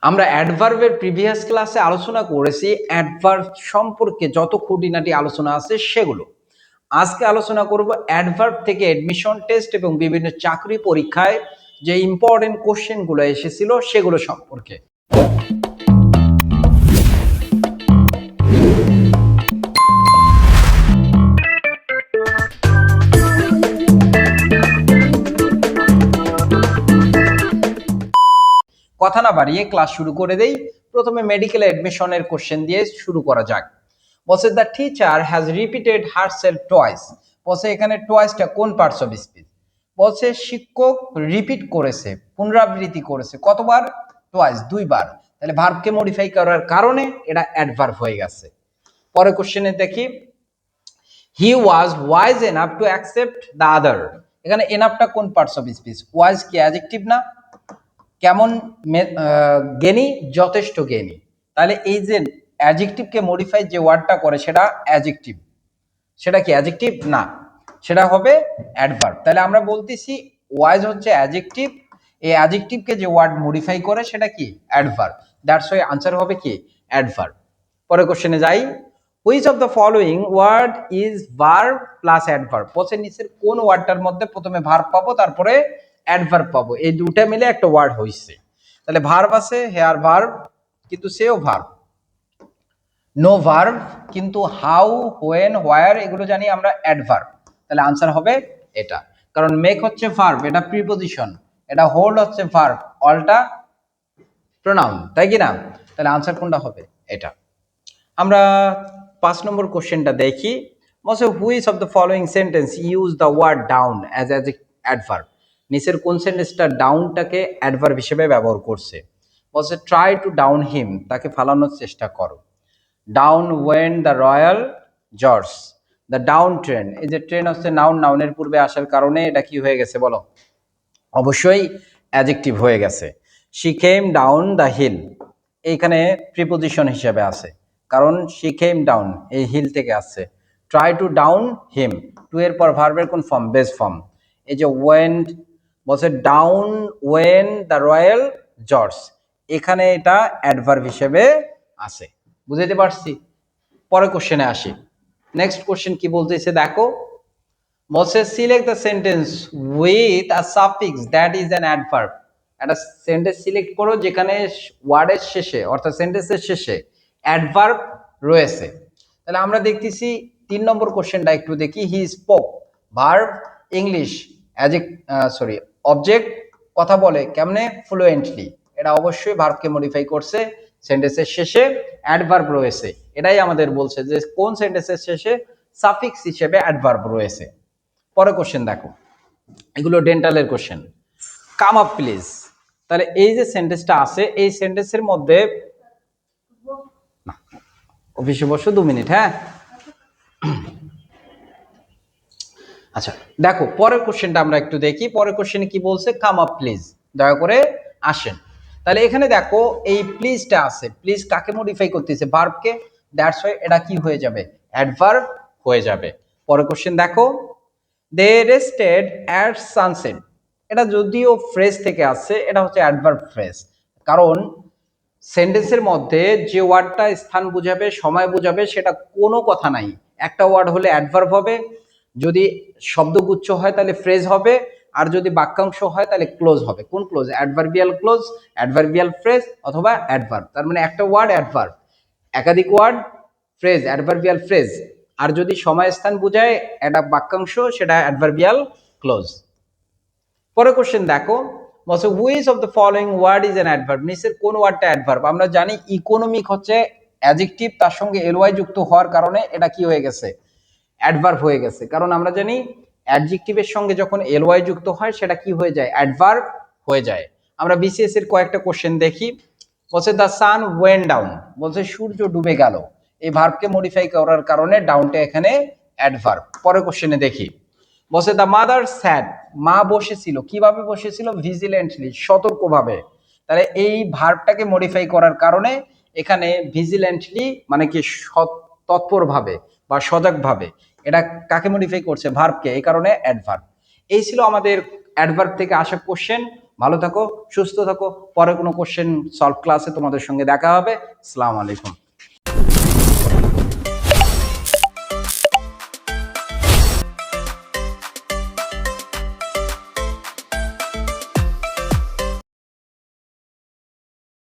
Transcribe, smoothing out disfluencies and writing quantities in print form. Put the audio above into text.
আমরা অ্যাডভার্বের প্রিভিয়াস ক্লাসে আলোচনা করেছি অ্যাডভার্ব সম্পর্কে যত খুঁটিনাটি আলোচনা আছে সেগুলো। আজকে আলোচনা করব অ্যাডভার্ব থেকে এডমিশন টেস্ট এবং বিভিন্ন চাকরি পরীক্ষায় যে ইম্পর্টেন্ট কোশ্চেনগুলো এসেছিল সেগুলো সম্পর্কে। কথা না বাড়িয়ে ক্লাস শুরু করে দেই। প্রথমে মেডিকেল এডমিশনের কোশ্চেন দিয়ে শুরু করা যাক। বলছে the teacher has repeated herself twice. বলছে এখানে টয়েসটা কোন পার্টস অফ স্পিচ? বলছে শিক্ষক রিপিট করেছে, পুনরাবৃত্তি করেছে কতবার? টয়েস, দুইবার। তাহলে ভার্বকে মডিফাই করার কারণে এটা অ্যাডভার্ব হয়ে গেছে। পরে কোশ্চেনে দেখি he was wise enough to accept the other. এখানে এনাফটা কোন পার্টস অফ স্পিচ? ওয়াইজ কি অ্যাডজেক্টিভ না? কেমন জ্ঞানী? যথেষ্ট জ্ঞানী। তাহলে এই যে অ্যাডজেক্টিভকে মডিফাই যে ওয়ার্ডটা করে সেটা অ্যাডজেক্টিভ, সেটা কি অ্যাডজেক্টিভ না, সেটা হবে অ্যাডভার্ব। তাহলে আমরা বলতেছি ওয়াইজ হচ্ছে অ্যাডজেক্টিভ, এই অ্যাডজেক্টিভকে যে ওয়ার্ড মডিফাই করে সেটা কি অ্যাডভার্ব। দ্যাটস ওয়াই আনসার হবে কি অ্যাডভার্ব। পরের কোশ্চেনে যাই, which of the following word is verb plus adverb. বলছে নিচের কোন ওয়ার্ডটার মধ্যে প্রথমে ভার্ব পাবো তারপরে অ্যাডভার্ব পাবো, এই দুটা মিলে একটা ওয়ার্ড হইছে। তাহলে ভার্ব আছে, হেয়ার ভার্ব কিন্তু সেও ভার্ব। নো ভার্ব কিন্তু হাউ, হোয়েন, হোয়ার এগুলো জানি আমরা অ্যাডভার্ব। তাহলে আনসার হবে এটা, কারণ মেক হচ্ছে ভার্ব, এটা প্রিপজিশন, এটা হোল্ড হচ্ছে ভার্ব, অলটা প্রোনাউন, তাই কি না? তাহলে আনসার কোনটা হবে? এটা। আমরা 5 নম্বর কোশ্চেনটা দেখি। বলছে which of the following sentence use the word down as adverb. নিচের কোন সেন্টেন্সটা ডাউনটাকে অ্যাডভার্ব হিসেবে ব্যবহার করছে? বলছে ট্রাই টু ডাউন হিম, তাকে ফালানোর চেষ্টা করো। Down went the Royal George. The down train, এই যে ট্রেন হচ্ছে নাউন, নাউনের পূর্বে আসার কারণে এটা কি হয়ে গেছে বলো? অবশ্যই অ্যাডজেক্টিভ হয়ে গেছে। She came down the hill, এইখানে প্রিপোজিশন হিসেবে আছে, কারণ শি কেম ডাউন এই হিল থেকে আসছে। Try to down him, to এর পর ভার্বের কোন ফর্ম? Base form. এই যে ওয়েন, বলছে down went the Royal George, এখানে এটা অ্যাডভার্ব হিসেবে আছে। বুঝতে পারছি? পরে কোশ্চেনে আসি। নেক্সট কোশ্চেন কি বলতেছে দেখো। বলছে select the sentence with a suffix that is an adverb. একটা সেন্টেন্স সিলেক্ট করো যেখানে ওয়ার্ডের শেষে অর্থাৎ সেন্টেন্সের শেষে অ্যাডভার্ব রয়েছে। তাহলে আমরা দেখতেছি 3 নম্বর কোশ্চেনটা একটু দেখি। He spoke, verb English, object কথা বলে কেমনে? ফ্লুয়েন্টলি। এটা অবশ্যই ভার্বকে মডিফাই করছে, সেন্টেন্সের শেষে অ্যাডভার্ব রয়েছে। এটাই আমাদের বলছে যে কোন সেন্টেন্সের শেষে সাফিক্স হিসেবে অ্যাডভার্ব রয়েছে। পরে কোশ্চেন দেখো, এগুলো ডেন্টালের কোশ্চেন। Come up please. তাহলে এই যে সেন্টেন্সটা আছে এই সেন্টেন্সের মধ্যে, অফিসে বসো 2 মিনিট, হ্যাঁ। আচ্ছা দেখো পরের কোশ্চেনটা আমরা একটু দেখি। পরের কোশ্চেনে কি বলছে? কাম আপ প্লিজ, দয়া করে আসেন। তাহলে এখানে দেখো এই প্লিজটা আছে, প্লিজ কাকে মডিফাই করতেছে? ভার্বকে। দ্যাটস ওয়াই এটা কি হয়ে যাবে? অ্যাডভার্ব হয়ে যাবে। পরের কোশ্চেন দেখো, দে রেস্টেড অ্যাট সানসেট। এটা যদিও ফ্রেজ থেকে আসছে, এটা হচ্ছে অ্যাডভার্ব ফ্রেজ, কারণ সেন্টেন্সের মধ্যে যে ওয়ার্ডটা স্থান বোঝাবে, সময় বোঝাবে, সেটা কোনো কথা নাই। একটা ওয়ার্ড হলে অ্যাডভার্ব হবে, যদি শব্দগুচ্ছ হয় তাহলে ফ্রেজ হবে, আর যদি বাক্যাংশ হয় তাহলে ক্লোজ হবে। কোন close? Adverbial close, adverbial phrase অথবা অ্যাডভার্ব। তার মানে একটা ওয়ার্ড অ্যাডভার্ব, একাধিক ওয়ার্ড ফ্রেজ, অ্যাডভার্বিয়াল ফ্রেজ। আর যদি সময় স্থান বোঝায় একটা বাক্যাংশ, সেটা অ্যাডভার্বিয়াল ক্লোজ। পরের কোশ্চেন দেখো, বলছে which of the following word is an adverb. নিচের কোন ওয়ার্ডটা অ্যাডভার্ব? আমরা জানি ইকোনমিক হচ্ছে অ্যাডজেক্টিভ, তার সঙ্গে এলওয়াই যুক্ত হওয়ার কারণে এটা কি হয়ে গেছে? অ্যাডভার্ব হয়ে গেছে। কারণ আমরা জানি অ্যাডজেক্টিভের সঙ্গে যখন এলওয়াই যুক্ত হয় সেটা কি হয়ে যায়? অ্যাডভার্ব হয়ে যায়। আমরা বিসিএস এর কয়েকটা কোশ্চেন দেখি। বলছে দ্য সান ওয়েন ডাউন, বলছে সূর্য ডুবে গেল। এই ভার্বকে মডিফাই করার কারণে ডাউনটা এখানে অ্যাডভার্ব। পরের কোশ্চেনে দেখি, বলছে দ্য মাদার স্যাড, মা বসেছিল। কিভাবে বসেছিল? ভিজিল্যান্টলি, সতর্কভাবে। তাহলে এই ভার্বটাকে মডিফাই করার কারণে এখানে ভিজিল্যান্টলি মানে কি তৎপরভাবে বা সজাগভাবে, এটা কাকে মডিফাই করছে? ভার্বকে, এই কারণে অ্যাডভার্ব। এই ছিল আমাদের অ্যাডভার্ব থেকে আসা কোশ্চেন। ভালো থাকো, সুস্থ থাকো। পরে কোনো কোশ্চেন সলভ ক্লাসে তোমাদের সঙ্গে দেখা হবে। আসসালামু আলাইকুম।